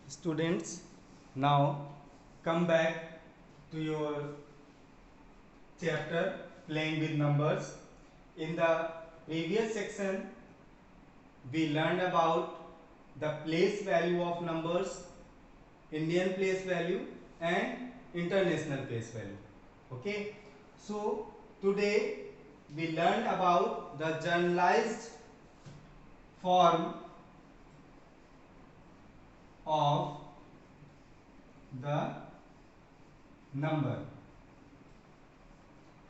Students, now come back to your chapter playing with numbers. In the previous section, we learned about the place value of numbers, Indian place value and international place value. Okay, so today we learned about the generalized form of the number.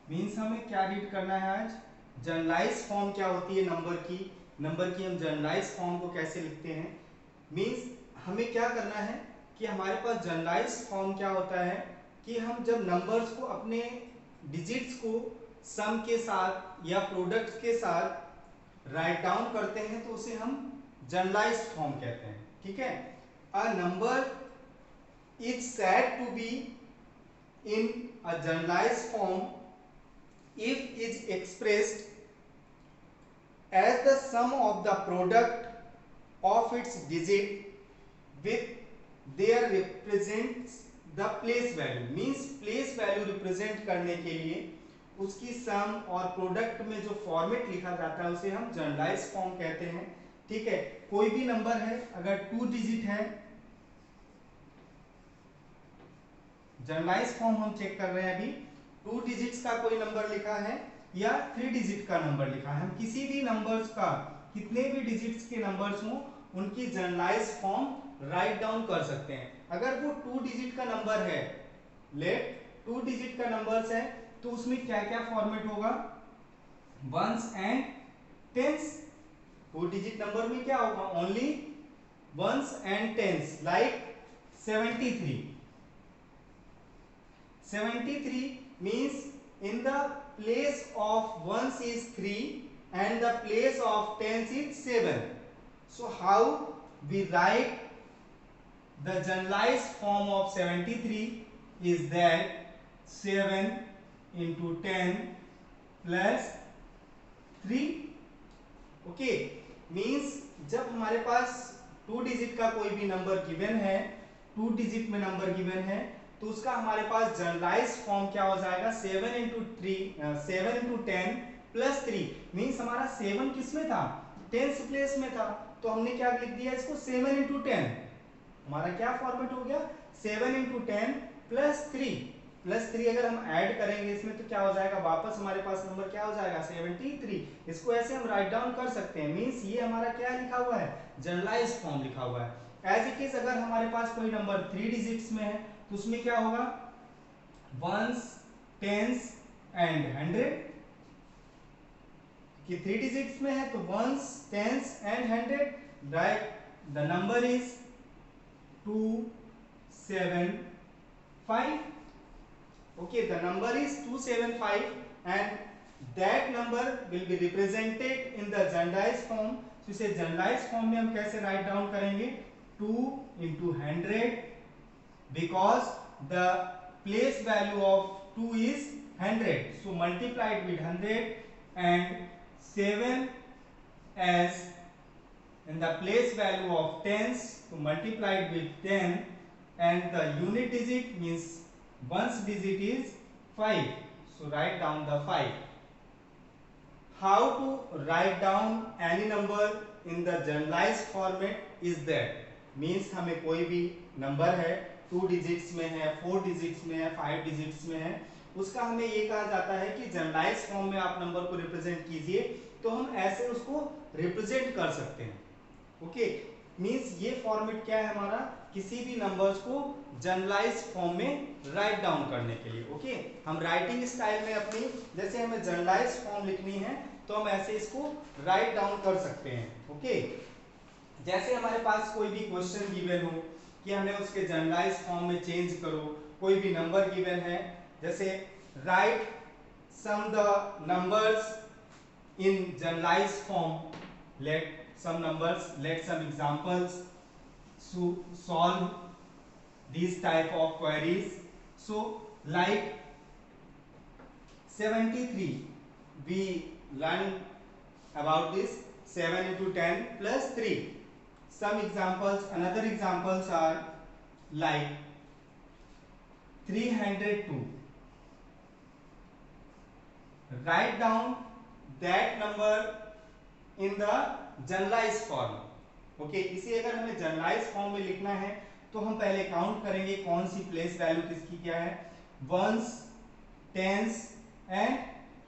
Means हमें क्या read करना है आज? Generalise form क्या होती है number की हम जनरलाइज फॉर्म को कैसे लिखते हैं? मीन्स हमें क्या करना है कि हमारे पास जनरलाइज फॉर्म क्या होता है कि हम जब नंबर्स को अपने डिजिट्स को सम के साथ या प्रोडक्ट के साथ राइट डाउन करते हैं तो उसे हम जनरलाइज फॉर्म कहते हैं. ठीक है. A number is said to be in a generalized form if is expressed as the sum of the product of its digit with their represents the place value. means place value represent करने के लिए उसकी सम और product में जो format लिखा जाता है उसे हम जनरलाइज फॉर्म कहते हैं. ठीक है. कोई भी नंबर है अगर 2 डिजिट है, जनरलाइज फॉर्म हम चेक कर रहे हैं अभी. 2 डिजिट्स का कोई नंबर लिखा है या 3 डिजिट का नंबर लिखा है, हम किसी भी नंबर्स का कितने भी डिजिट्स के नंबर्स हो उनकी जनरलाइज फॉर्म राइट डाउन कर सकते हैं. अगर वो 2 डिजिट का नंबर है, लेट 2 डिजिट का नंबर्स है तो उसमें क्या क्या फॉर्मेट होगा? Ones and tens. 2 digit number में क्या होगा? Only ones and tens. Like 73. 73 means in the place of ones is 3 and the place of tens is 7. So how we write the generalized form of 73 is that 7 into 10 plus 3. Okay, means जब हमारे पास 2 digit का कोई भी number given है, 2 digit में number given है तो उसका हमारे पास जनरलाइज फॉर्म क्या हो जाएगा? 7 into 10 प्लस 3. मीन्स हमारा 7 किस में था? टेंस प्लेस में था तो हमने क्या लिख दिया इसको? 7 into 10. हमारा क्या फॉर्मेट हो गया? 7 into 10 प्लस 3. प्लस 3 अगर हम ऐड करेंगे इसमें तो क्या हो जाएगा? वापस हमारे पास नंबर क्या हो जाएगा? 73. इसको ऐसे हम राइट डाउन कर सकते हैं. मीन्स ये हमारा क्या लिखा हुआ है? जनरलाइज फॉर्म लिखा हुआ है. एज इट इज अगर हमारे पास कोई नंबर 3 डिजिट्स में है तो उसमें क्या होगा? Ones, tens and 100. कि 3 डिजिट्स में है तो ones, tens and 100. Right, the number is 275. okay, the number is 275 and that number will be represented in the generalized form. तो इसे जनरलाइज फॉर्म में हम कैसे राइट डाउन करेंगे? 2 into 100 because the place value of 2 is 100, so multiplied with 100 and 7 as in the place value of tens, so multiplied with 10 and the unit digit means ones digit is 5, so write down the 5. How to write down any number in the generalized format is that means हमें कोई भी number है 2 digits में है, 4 digits में है, 5 digits में है, उसका हमें ये कहा जाता है कि जनरलाइज फॉर्म में आप नंबर को रिप्रेजेंट कीजिए तो हम ऐसे उसको रिप्रेजेंट कर सकते हैं. ओके, मींस ये फॉर्मेट क्या है हमारा? किसी भी नंबर्स को जनरलाइज फॉर्म में राइट डाउन करने के लिए. ओके, हम राइटिंग स्टाइल में अपनी जैसे हमें जनरलाइज फॉर्म लिखनी है तो हम ऐसे इसको राइट डाउन कर सकते हैं. ओके, जैसे हमारे पास कोई भी क्वेश्चन गिवन हो कि हमें उसके जनरलाइज फॉर्म में चेंज करो, कोई भी नंबर गिवन है जैसे write sum the numbers in generalize form, let some numbers, let some examples to solve these type of queries. So like 73, we learn about this 7 into 10 plus 3. some examples, another examples are like 302. Write down that number in the generalize form. Okay, इसे अगर हमें generalise form में लिखना है तो हम पहले count करेंगे कौन सी प्लेस वैल्यू किसकी क्या है, ones, tens and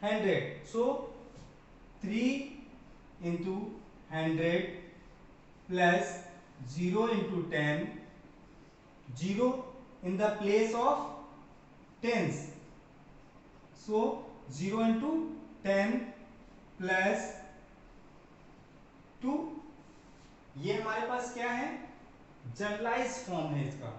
100. So 3 into 100 plus 0 into 10, 0 in the place of tens. So 0 into 10 plus 2. ये हमारे पास क्या है, जनरलाइज फॉर्म है. इसका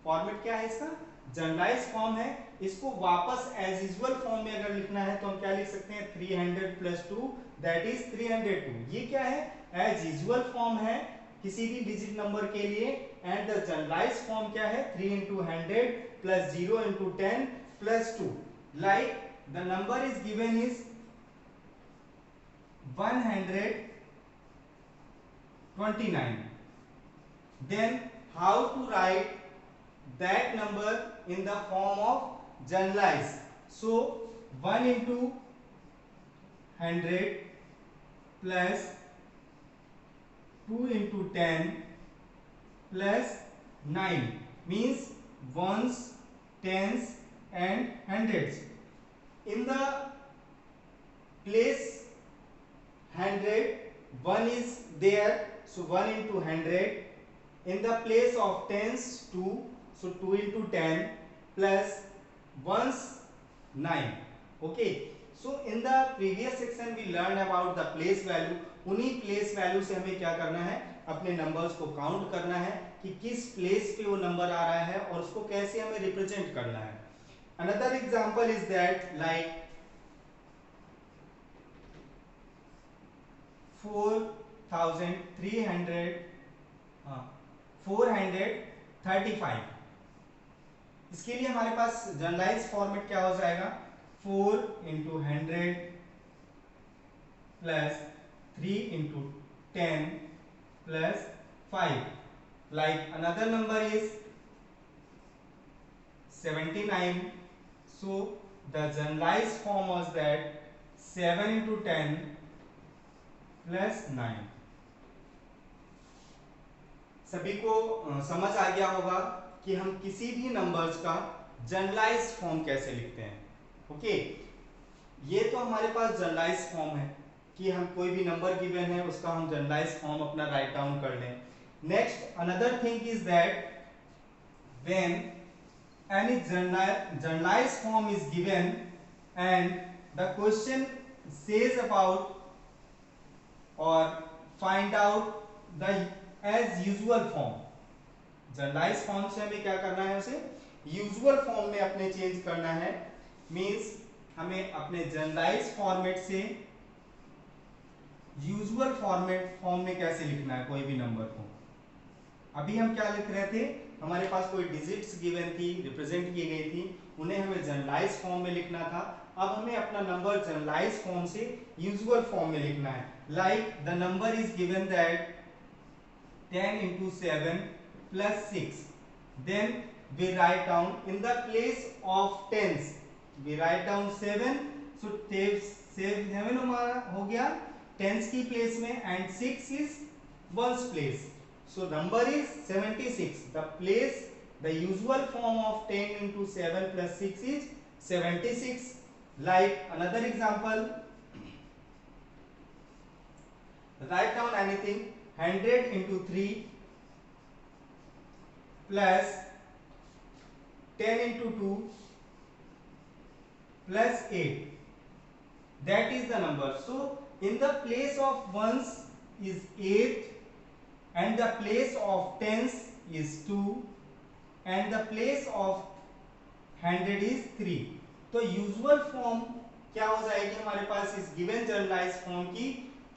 फॉर्मेट क्या है, इसका जनरलाइज फॉर्म है. इसको वापस एज यूजुअल फॉर्म में अगर लिखना है तो हम क्या लिख सकते हैं, 300 plus 2 दैट इज 302. ये क्या है, एज यूजुअल फॉर्म है किसी भी डिजिट नंबर के लिए. एंड द जनरलाइज फॉर्म क्या है, 3 into 100 plus 0 into 10 plus 2. Like the number is given is 129. Then how to write that number in the form of generalized? So 1 into 100 plus 2 into 10 plus 9 means ones, tens and hundreds. In the place 100, 1 is there, so 1 into 100. In the place of tens, 2, so 2 into 10 plus ones 9. Okay, so in the previous section we learned about the place value. उन्हीं place value से हमें क्या करना है, अपने numbers को count करना है कि किस place पे वो number आ रहा है और उसको कैसे हमें represent करना है. Another example is that like 435. इसके लिए हमारे पास जनरलाइज फॉर्मेट क्या हो जाएगा, 4 into 100 plus 3 into 10 plus 5. Like another number is 79. So the generalized form was that 7 into 10 plus 9. सभी को समझ आ गया होगा कि हम किसी भी नंबर्स का जनरलाइज फॉर्म कैसे लिखते हैं. ओके, ये तो हमारे पास जनरलाइज फॉर्म है कि हम कोई भी नंबर गिवन है उसका हम जनरलाइज फॉर्म अपना राइट डाउन कर लें. Next another thing is that when any generalize form is given and the question says about और find out the as usual form. Generalize form से हमें क्या करना है, उसे यूजुअल फॉर्म में अपने चेंज करना है. मींस हमें अपने जनरलाइज फॉर्मेट से यूजुअल फॉर्म में कैसे लिखना है कोई भी नंबर को. अभी हम क्या लिख रहे थे, हमारे पास कोई डिजिट्स गिवन थी, रिप्रेजेंट की गई थी, उन्हें हमें जनरलाइज फॉर्म में लिखना था. अब हमें अपना नंबर जनरलाइज फॉर्म से यूजुअल फॉर्म में लिखना है. Like the number is given that 10 into 7 plus 6. Then we write down in the place of tens, we write down 7. So 7 हमारा हो गया tens की प्लेस में and 6 is ones place. So number is 76. The usual form of 10 into 7 plus 6 is 76. Like another example, write down anything. 100 into 3 plus 10 into 2 plus 8. That is the number. So in the place of ones is 8 and the place of tens is 2 and the place of 100 is 3. तो usual form क्या हो जाएगी हमारे पास इस given generalise form की,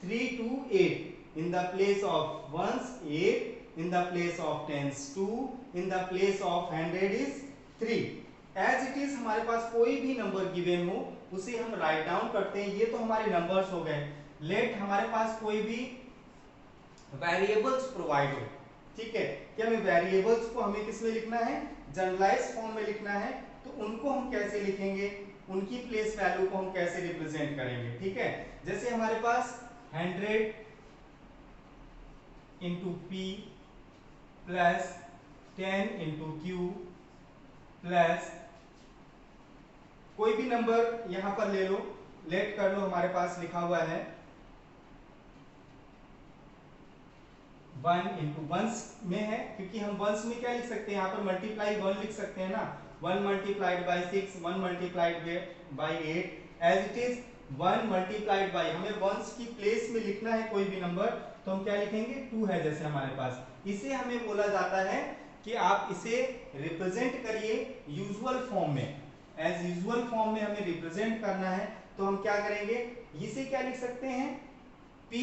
3 to 8. In the place of ones 8, in the place of tens 2, in the place of 100 is 3. As it is हमारे पास कोई भी नंबर गिवन हो उसे हम राइट डाउन करते हैं. ये तो हमारे नंबर्स हो गए. लेट हमारे पास कोई भी वेरिएबल्स प्रोवाइड हो। ठीक है, कि हमें वेरिएबल्स को हमें किस में लिखना है, जनरलाइज फॉर्म में लिखना है। तो उनको हम कैसे लिखेंगे, उनकी प्लेस वैल्यू को हम कैसे रिप्रेजेंट करेंगे। ठीक है, जैसे हमारे पास 100 into P plus 10 into Q plus कोई भी नंबर यहां पर ले लो, लेट कर लो, हमारे पास लिखा हुआ है 1 इंटू वंस में है, क्योंकि हम वंस में क्या लिख सकते हैं, यहाँ पर मल्टीप्लाई 1 लिख सकते हैं ना, 1 multiplied by 6, 1 multiplied by 8 as it is 1 multiplied by, हमें वंस की प्लेस में लिखना है कोई भी नंबर, तो हम क्या लिखेंगे 2 है जैसे हमारे पास। इसे हमें बोला जाता है कि आप इसे रिप्रेजेंट करिए यूजुअल फॉर्म में, एज यूजुअल फॉर्म में हमें रिप्रेजेंट करना है। तो हम क्या करेंगे, इसे क्या लिख सकते हैं, p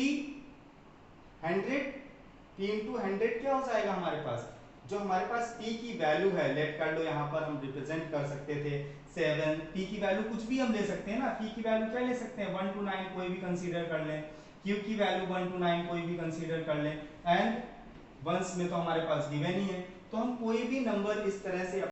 100, p इंटू 100 क्या हो जाएगा हमारे पास, जो हमारे पास p की वैल्यू है, लेट कर लो यहाँ पर हम रिप्रेजेंट कर सकते थे 7, p की वैल्यू कुछ भी हम ले सकते हैं ना, p की वैल्यू क्या ले सकते हैं 1 to 9 कोई भी कंसीडर कर लें, q की वैल्यू 1 to 9 कोई भी कंसीडर कर लें, एंड वंस में तो हमारे पास गिवन ही है, तो हम कोई भी नंबर इस तरह से